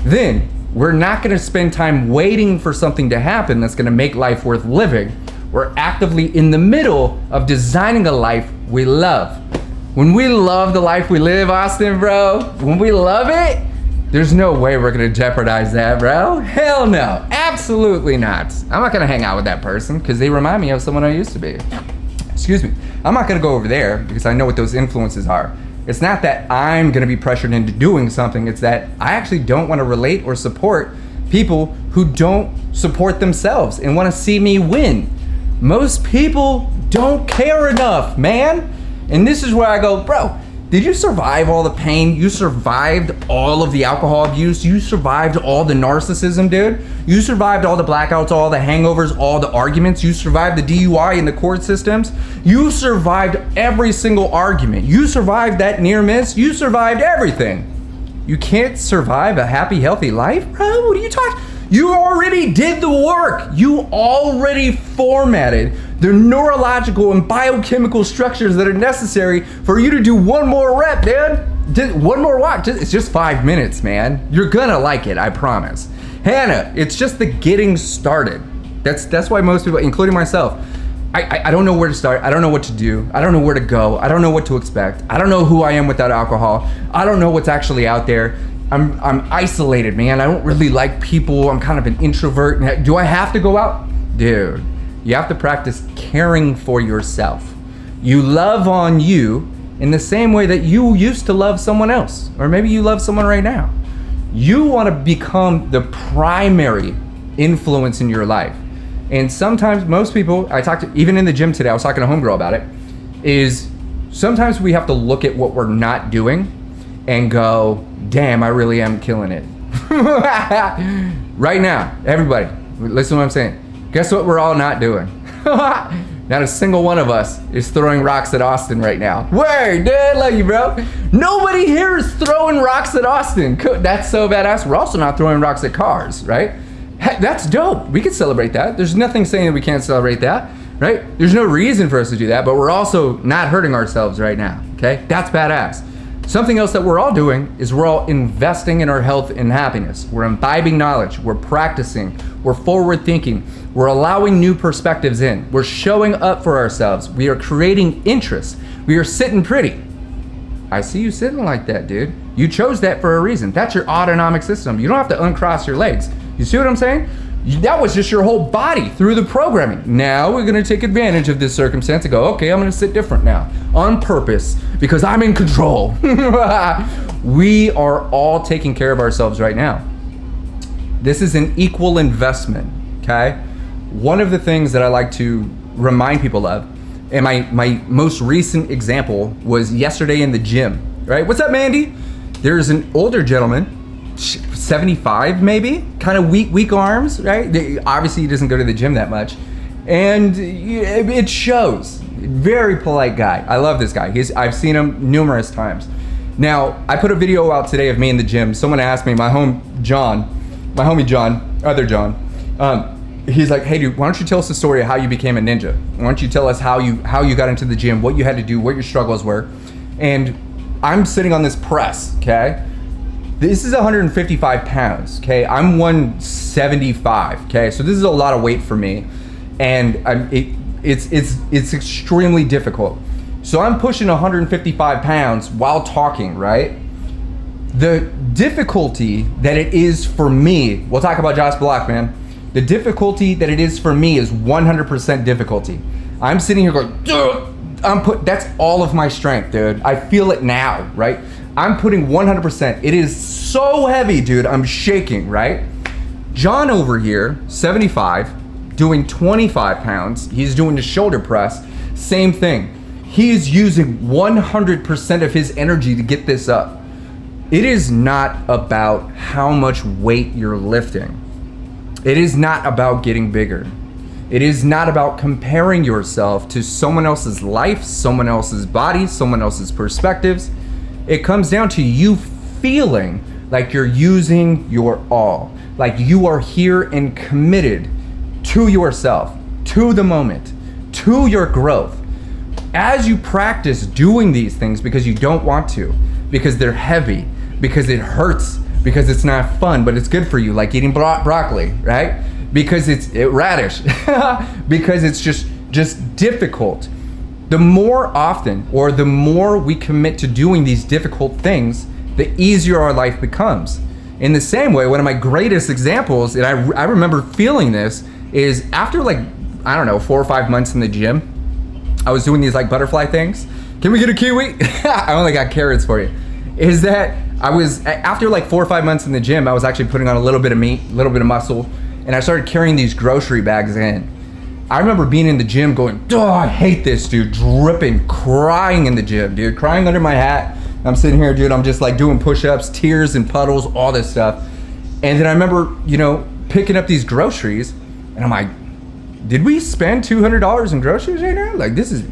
then we're not gonna spend time waiting for something to happen that's gonna make life worth living. We're actively in the middle of designing a life we love. When we love the life we live, Austin, bro, when we love it, there's no way we're gonna jeopardize that, bro. Hell no, absolutely not. I'm not gonna hang out with that person because they remind me of someone I used to be. Excuse me. I'm not gonna go over there because I know what those influences are. It's not that I'm gonna be pressured into doing something, it's that I actually don't wanna relate or support people who don't support themselves and wanna see me win. Most people don't care enough, man. And this is where I go, bro, Did you survive all the pain? You survived all of the alcohol abuse. You survived all the narcissism, dude. You survived all the blackouts, all the hangovers, all the arguments. You survived the DUI in the court systems. You survived every single argument. You survived that near miss. You survived everything. You can't survive a happy, healthy life, bro? What are you talking? You already did the work. You already formatted the neurological and biochemical structures that are necessary for you to do one more rep, dude. One more walk. It's just 5 minutes, man. You're gonna like it, I promise. Hannah, it's just the getting started. That's why most people, including myself, I don't know where to start. I don't know what to do. I don't know where to go. I don't know what to expect. I don't know who I am without alcohol. I don't know what's actually out there. I'm isolated, man. I don't really like people. I'm kind of an introvert. Do I have to go out? Dude, you have to practice caring for yourself. You love on you in the same way that you used to love someone else, or maybe you love someone right now. You want to become the primary influence in your life. And sometimes most people, I talked to, even in the gym today, I was talking to a homegirl about it, is sometimes we have to look at what we're not doing and go, damn, I really am killing it. Right now, everybody, listen to what I'm saying. Guess what we're all not doing? Not a single one of us is throwing rocks at Austin right now. Word, dude, love you, bro. Nobody here is throwing rocks at Austin. That's so badass. We're also not throwing rocks at cars, right? Heck, that's dope. We can celebrate that. There's nothing saying that we can't celebrate that, right? There's no reason for us to do that, but we're also not hurting ourselves right now, okay? That's badass. Something else that we're all doing is we're all investing in our health and happiness. We're imbibing knowledge. We're practicing. We're forward thinking. We're allowing new perspectives in. We're showing up for ourselves. We are creating interest. We are sitting pretty. I see you sitting like that, dude. You chose that for a reason. That's your autonomic system. You don't have to uncross your legs. You see what I'm saying? That was just your whole body through the programming. Now we're gonna take advantage of this circumstance and go, okay, I'm gonna sit different now on purpose because I'm in control. We are all taking care of ourselves right now. This is an equal investment, okay? One of the things that I like to remind people of, and my most recent example was yesterday in the gym, right? What's up, Mandy? There's an older gentleman, 75 maybe, kind of weak arms, right? Obviously he doesn't go to the gym that much, and it shows. Very polite guy. I love this guy. I've seen him numerous times. Now I put a video out today of me in the gym. Someone asked me, my homie John, other John, he's like, hey dude, why don't you tell us the story of how you became a ninja? Why don't you tell us how you got into the gym, what you had to do, what your struggles were? And I'm sitting on this press, okay? This is 155 pounds, okay? I'm 175, okay? So this is a lot of weight for me, and it's extremely difficult. So I'm pushing 155 pounds while talking, right? The difficulty that it is for me, we'll talk about Josh Block, man. The difficulty that it is for me is 100% difficulty. I'm sitting here going, that's all of my strength, dude. I feel it now, right? I'm putting 100%. It is so heavy, dude. I'm shaking, right? John over here, 75, doing 25 pounds. He's doing the shoulder press. Same thing. He is using 100% of his energy to get this up. It is not about how much weight you're lifting. It is not about getting bigger. It is not about comparing yourself to someone else's life, someone else's body, someone else's perspectives. It comes down to you feeling like you're using your all, like you are here and committed to yourself, to the moment, to your growth. As you practice doing these things because you don't want to, because they're heavy, because it hurts, because it's not fun, but it's good for you, like eating broccoli, right? Because it's radish, because it's just difficult. The more often, or the more we commit to doing these difficult things, the easier our life becomes. In the same way, one of my greatest examples, and I remember feeling this, is after like, I don't know, 4 or 5 months in the gym, I was doing these like butterfly things. Can we get a kiwi? I only got carrots for you. Is that I was, after like 4 or 5 months in the gym, I was actually putting on a little bit of meat, a little bit of muscle, and I started carrying these grocery bags in. I remember being in the gym going, oh, I hate this, dude, dripping, crying in the gym, dude, crying under my hat, I'm sitting here, dude, I'm just like doing push-ups, tears and puddles, all this stuff. And then I remember, you know, picking up these groceries, and I'm like, did we spend $200 in groceries right now? Like, this is,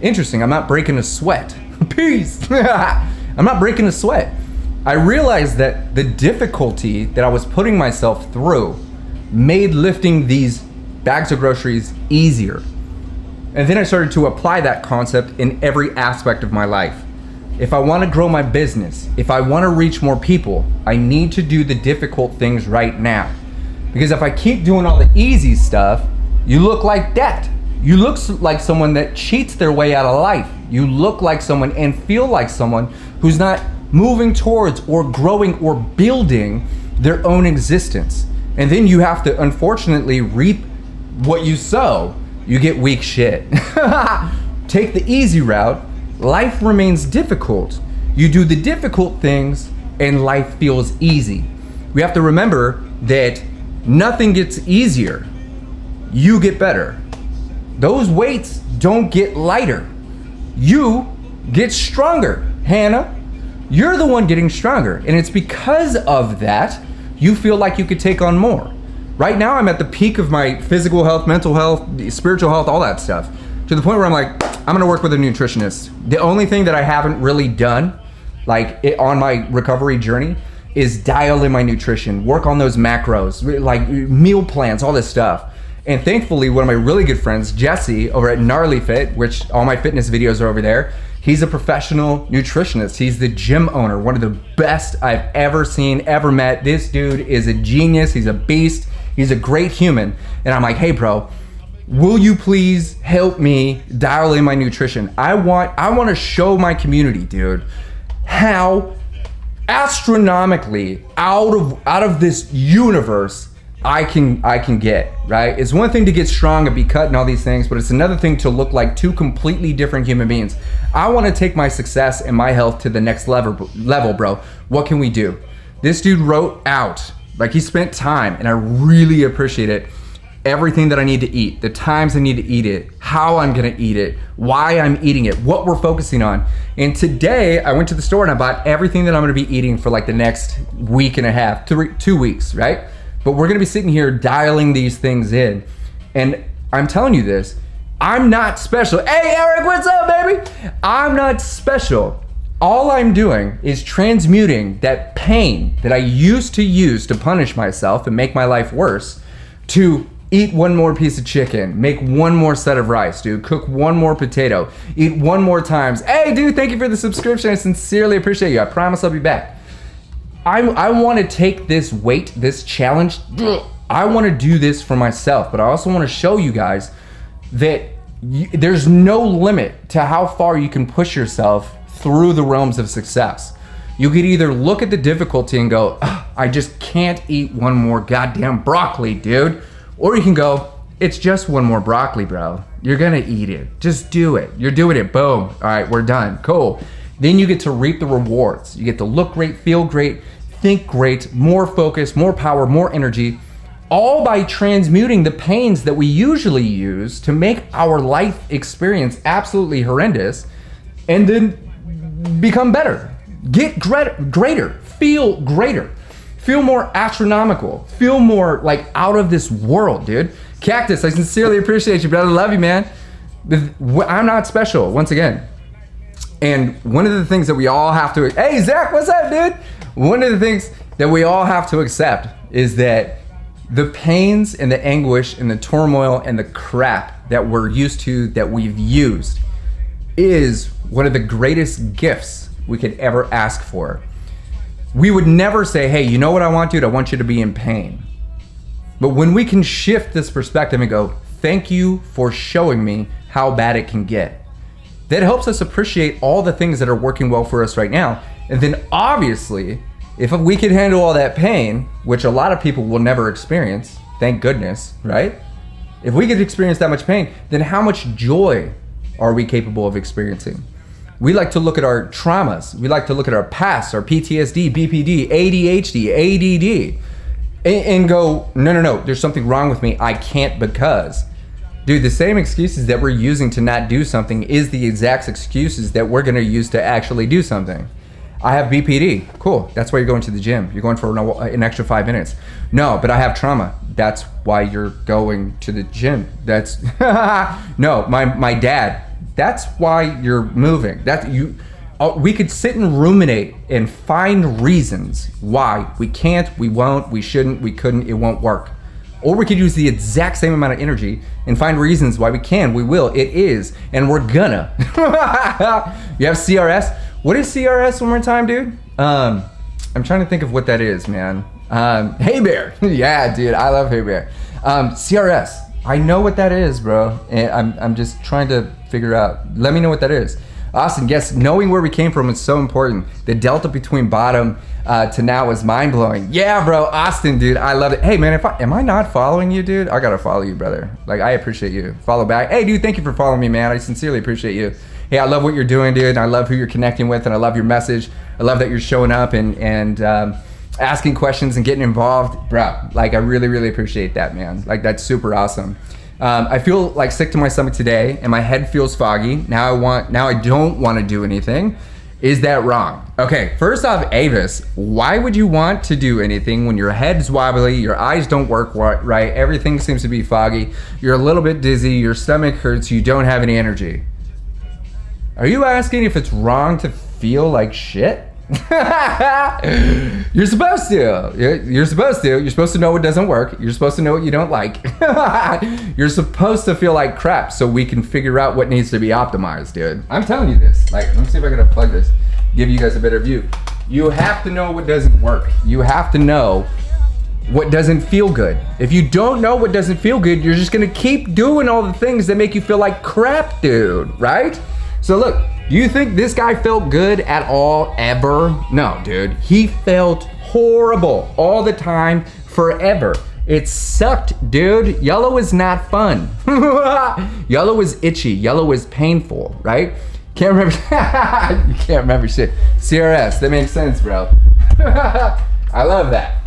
interesting. I'm not breaking a sweat. Peace. I'm not breaking a sweat. I realized that the difficulty that I was putting myself through made lifting these bags of groceries easier. And then I started to apply that concept in every aspect of my life. If I want to grow my business, if I want to reach more people, I need to do the difficult things right now. Because if I keep doing all the easy stuff, you look like that. You look like someone that cheats their way out of life. You look like someone and feel like someone who's not moving towards or growing or building their own existence. And then you have to, unfortunately, reap what you sow. You get weak shit. Take the easy route. Life remains difficult. You do the difficult things and life feels easy. We have to remember that nothing gets easier. You get better. Those weights don't get lighter. You get stronger, Hannah. You're the one getting stronger. And it's because of that, you feel like you could take on more. Right now, I'm at the peak of my physical health, mental health, spiritual health, all that stuff. To the point where I'm like, I'm gonna work with a nutritionist. The only thing that I haven't really done, like on my recovery journey, is dial in my nutrition, work on those macros, like meal plans, all this stuff. And thankfully, one of my really good friends, Jesse, over at Gnarly Fit, which all my fitness videos are over there, he's a professional nutritionist. He's the gym owner, one of the best I've ever seen, ever met. This dude is a genius, he's a beast, he's a great human. And I'm like, hey bro, will you please help me dial in my nutrition? I want to show my community, dude, how astronomically out of this universe I can get, right? It's one thing to get strong and be cut and all these things, but it's another thing to look like two completely different human beings. I want to take my success and my health to the next level, bro. What can we do? This dude wrote out, like he spent time, and I really appreciate it, everything that I need to eat, the times I need to eat it, how I'm gonna eat it, why I'm eating it, what we're focusing on. And today I went to the store and I bought everything that I'm gonna be eating for like the next week and a half, 2 weeks, right? But we're gonna be sitting here dialing these things in. And I'm telling you this, I'm not special. Hey Eric, what's up, baby? I'm not special. All I'm doing is transmuting that pain that I used to use to punish myself and make my life worse to eat one more piece of chicken, make one more set of rice, dude, cook one more potato, eat one more times. Hey dude, thank you for the subscription. I sincerely appreciate you. I promise I'll be back. I want to take this weight, this challenge. I want to do this for myself, but I also want to show you guys that there's no limit to how far you can push yourself through the realms of success. You could either look at the difficulty and go, I just can't eat one more goddamn broccoli, dude. Or you can go, it's just one more broccoli, bro. You're gonna eat it. Just do it. You're doing it. Boom. All right, we're done. Cool. Then you get to reap the rewards. You get to look great, feel great, think great, more focus, more power, more energy, all by transmuting the pains that we usually use to make our life experience absolutely horrendous, and then become better. Get greater, feel greater. Feel more astronomical. Feel more like out of this world, dude. Cactus, I sincerely appreciate you, brother. Love you, man. I'm not special, once again. And one of the things that we all have to, hey, Zach, what's up, dude? One of the things that we all have to accept is that the pains and the anguish and the turmoil and the crap that we're used to, that we've used, is one of the greatest gifts we could ever ask for. We would never say, hey, you know what I want, dude? I want you to be in pain. But when we can shift this perspective and go, thank you for showing me how bad it can get, that helps us appreciate all the things that are working well for us right now. And then obviously, if we could handle all that pain, which a lot of people will never experience, thank goodness, right? If we could experience that much pain, then how much joy are we capable of experiencing? We like to look at our traumas. We like to look at our past, our PTSD, BPD, ADHD, ADD, and go, no, there's something wrong with me. I can't because. Dude, the same excuses that we're using to not do something is the exact excuses that we're gonna use to actually do something. I have BPD. Cool. That's why you're going to the gym. You're going for an extra 5 minutes. No, but I have trauma. That's why you're going to the gym. That's no, my dad. That's why you're moving. We could sit and ruminate and find reasons why we can't, we won't, we shouldn't, we couldn't, it won't work. Or we could use the exact same amount of energy and find reasons why we can, we will, it is, and we're gonna. You have CRS? What is CRS one more time, dude? I'm trying to think of what that is, man. Hey Bear. Yeah, dude, I love Hey Bear. CRS. I know what that is, bro. And I'm just trying to figure out. Let me know what that is. Austin, yes, knowing where we came from is so important. The delta between bottom to now is mind-blowing. Yeah, bro, Austin, dude, I love it. Hey, man, am I not following you, dude? I gotta follow you, brother. Like, I appreciate you. Follow back. Hey, dude, thank you for following me, man. I sincerely appreciate you. Hey, I love what you're doing, dude, and I love who you're connecting with, and I love your message. I love that you're showing up and asking questions and getting involved. Bro, like, I really, really appreciate that, man. Like, that's super awesome. I feel like sick to my stomach today, and my head feels foggy. Now I don't want to do anything. Is that wrong? Okay, first off, Avis, why would you want to do anything when your head's wobbly, your eyes don't work right, everything seems to be foggy, you're a little bit dizzy, your stomach hurts, you don't have any energy? Are you asking if it's wrong to feel like shit? You're supposed to. You're supposed to. You're supposed to know what doesn't work. You're supposed to know what you don't like. You're supposed to feel like crap so we can figure out what needs to be optimized, dude. I'm telling you this. Like, let me see if I can unplug this. Give you guys a better view. You have to know what doesn't work. You have to know what doesn't feel good. If you don't know what doesn't feel good, you're just gonna keep doing all the things that make you feel like crap, dude, right? So look, you think this guy felt good at all, ever? No, dude, he felt horrible all the time, forever. It sucked, dude. Yellow is not fun. Yellow is itchy, yellow is painful, right? Can't remember, you can't remember shit. CRS, that makes sense, bro. I love that.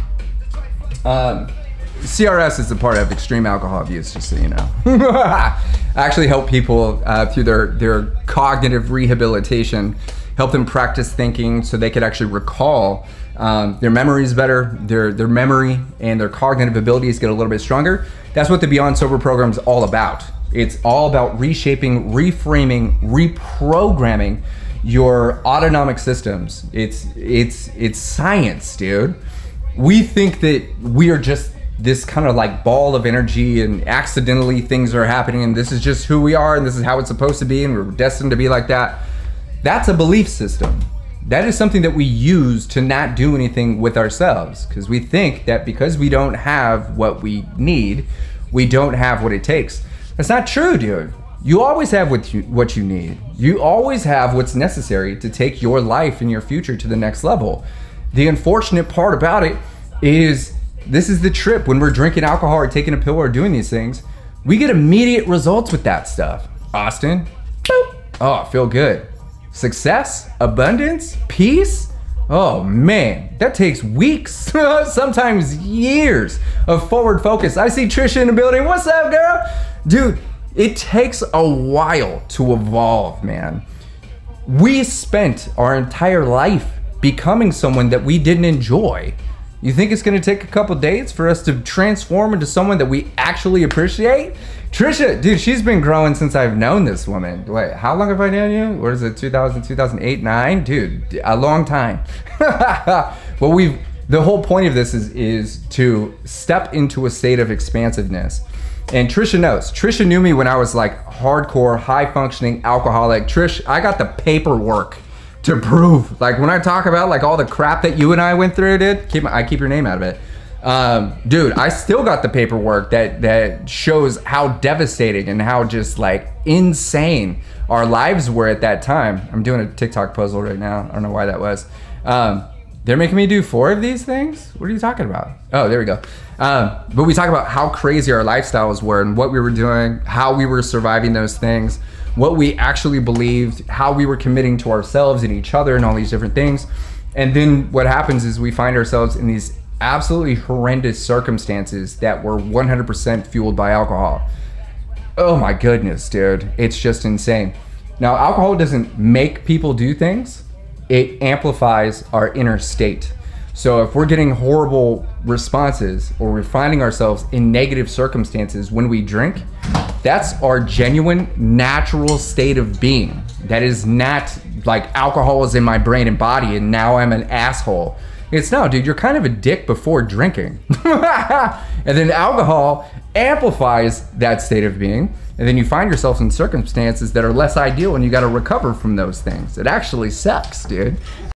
CRS is a part of extreme alcohol abuse, just so you know. I actually help people through their cognitive rehabilitation, help them practice thinking so they could actually recall their memories better, their memory and their cognitive abilities get a little bit stronger. That's what the Beyond Sober program is all about. It's all about reshaping, reframing, reprogramming your autonomic systems. It's science, dude. We think that we are just this kind of like ball of energy and accidentally things are happening and this is just who we are and this is how it's supposed to be and we're destined to be like that. That's a belief system. That is something that we use to not do anything with ourselves because we think that because we don't have what we need, we don't have what it takes. That's not true, dude. You always have what you need. You always have what's necessary to take your life and your future to the next level. The unfortunate part about it is this is the trip. When we're drinking alcohol or taking a pill or doing these things, we get immediate results with that stuff. Austin, boop. Oh, feel good. Success, abundance, peace. Oh man, that takes weeks, sometimes years of forward focus. I see Trisha in the building. What's up, girl? Dude, it takes a while to evolve, man. We spent our entire life becoming someone that we didn't enjoy. You think it's gonna take a couple days for us to transform into someone that we actually appreciate? Trisha, dude, she's been growing since I've known this woman. Wait, how long have I known you? What is it, 2008, 9? Dude, a long time. Well, the whole point of this is to step into a state of expansiveness. And Trisha knows. Trisha knew me when I was like hardcore, high-functioning alcoholic. Trish, I got the paperwork to prove. Like when I talk about like all the crap that you and I went through, dude, I keep your name out of it. Dude, I still got the paperwork that shows how devastating and how just like insane our lives were at that time. I'm doing a TikTok puzzle right now. I don't know why that was. They're making me do 4 of these things? What are you talking about? Oh, there we go. But we talk about how crazy our lifestyles were and what we were doing, how we were surviving those things, what we actually believed, how we were committing to ourselves and each other and all these different things. And then what happens is we find ourselves in these absolutely horrendous circumstances that were 100% fueled by alcohol. Oh my goodness, dude. It's just insane. Now, alcohol doesn't make people do things. It amplifies our inner state. So if we're getting horrible responses or we're finding ourselves in negative circumstances when we drink, that's our genuine natural state of being. That is not like alcohol is in my brain and body and now I'm an asshole. It's no, dude, you're kind of a dick before drinking. And then alcohol amplifies that state of being. And then you find yourself in circumstances that are less ideal and you got to recover from those things. It actually sucks, dude.